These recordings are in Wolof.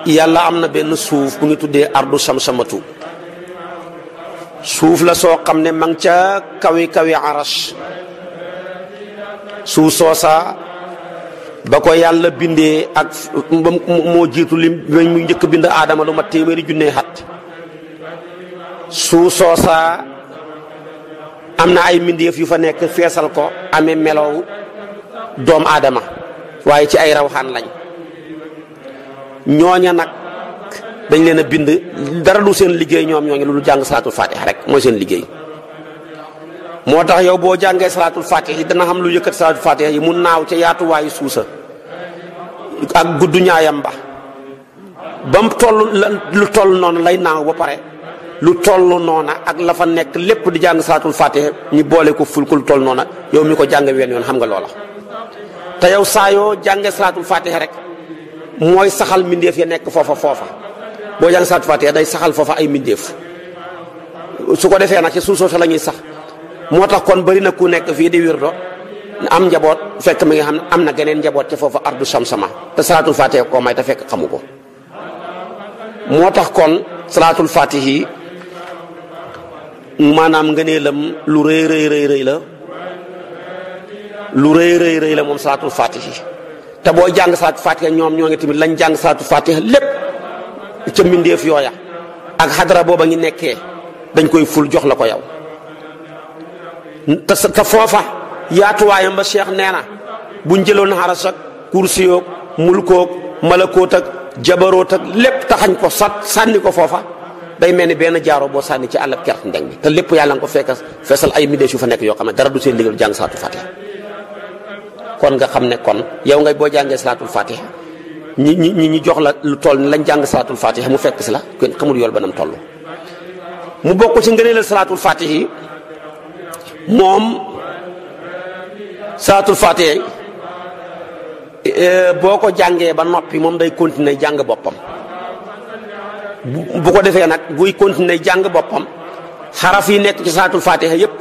yàlla am na benn suuf bu ñu tuddee ardu samsamatu suuf la soo xam ne ma ngi ca kawi arash suuf soosa ba ko yàlla bindee ak moo jiitu lim muy njëkk bind aadama lu ma téeméeri junne xat suuf soosa am na ay mbindeef yu fa nekk feesal ko amee melow doomu aadama waaye ci ay rawxaan lañ ñooña nag dañ leen a bind dara du seen liggéey ñoom ñooñu lu jàng salaatul fatiha rek mooy seen liggéey moo tax yow boo jàngee salaatul fatiha yi dana xam lu yëkkat salaatul fatiha yi mu naaw ca yaatuwaayu suusa ak gudd ñaayam ba mu toll lu toll noonu lay naaw ba pare lu toll noona ak la fa nekk lépp di jàng salaatul fatiha ñu boole ko ful ko lu toll noona yow mi ko jàng wenn yoon xam nga loola te yow saa yoo jàngee salaatul fatiha rek mooy saxal mbindeef ya nekk foofa boo jàng salaatul fatiha day saxal foofa ay mbindeef su ko defee nag ci suuf soosu la ñuy sax moo tax kon bari na ku nekk fii di wirdo am njaboot fekk mi nga xam ne am na geneen njaboot ca foofa ardu samsama te salaatul fatiha koo may te fekk xamu ko moo tax kon salaatul fatiha yi maanaam ngëneelam lu rëy la lu rëy la moom salaatul fatiha te boo jàng salaatul fatiha ñoom ñoo ngi tamit lañ jàng salaatul fatiha lépp ca mbindeef yooya ak xadara booba ngi nekkee dañ koy ful jox la ko yow te foofa yaatuwaayam ba Cheikh nee na buñ jëloon xaras ak kursiyoog mulkoog malakoot ak jabaroot ak lépp taxañ ko sànni ko foofa day mel ni benn jaaro boo sànni ci àllab kert ndeng bi te lépp yàlla nga ko feesal ay mbindeef yu fa nekk yoo xam ne dara du seen liggéey jàng salaatul fatiha kon nga xam ne kon yow ngay boo jàngee salaatul fatiha ñi jox la lu toll ni lañ jàng salaatul fatiha mu fekk si la kenn xamul yool ba nam toll mu bokk ci ngëneelal salaatul fatiha yi moom salaatul fatiha boo ko jàngee ba noppi moom day continuer jàng boppam bu ko defee nag buy continuer jàng boppam xaraf yi nekk ci salaatul fatiha yépp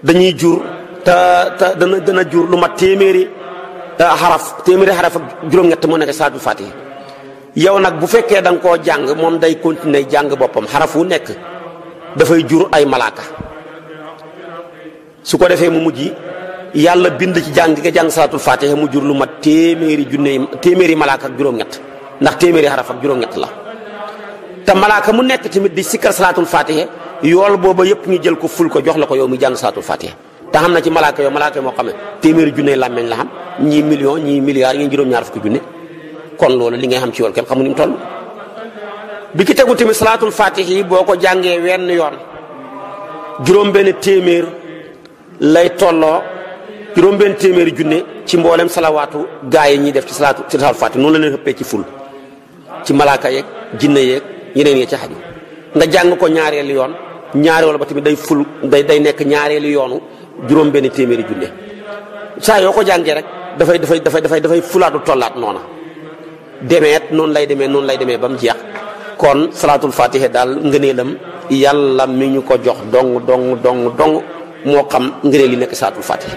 dañuy jur te dana jur lu mat téeméeri xaraf ak juróom-ñett moo nekk salaatul fatiha yow nag bu fekkee da nga koo jàng moom day continuer jàng boppam xaraf wu nekk dafay jur ay malaaka su ko defee mu mujj yàlla bind ci jàng nga jàng salaatul fatiha mu jur lu mat téeméeri malaaka ak juróom-ñett ndax téeméeri xaraf ak juróom-ñett la te malaaka mu nekk tamit di sikkar salaatul fatiha yool booba yëpp ñu jël ko ful ko jox la ko yow mi jàng salaatul fatiha te xam na ci malaaka moo xam ne téeméeri junne làmmeñ la xam ñii million ñii milliards ñii juróom-ñaar fukki junne kon loolu li ngay xam ci yool kenn xamu ni mu toll bi ki tegu tamit salaatul fatiha yi boo ko jàngee wenn yoon juróom-benn téeméer lay tolloo juróom-benn téeméeri junne ci mboolem salawaatu gaa yi ñuy def ci salaatul fatiha noonu la leen xëppee ci ful ci malaaka yeeg jinne yeeg yeneen yi ci xaju nga jàng ko ñaareelu yoon ñaareel ba tamit day ful day nekk ñaareelu yoonu juróom-benn téeméeri junne saa yoo ko jàngee rek dafay fulaatu tollaat noona demeet noonu lay demee ba mu jeex kon salaatul fatiha daal ngëneelam yàlla mi ñu ko jox dong moo xam ngëneel yi nekk salaatul fatiha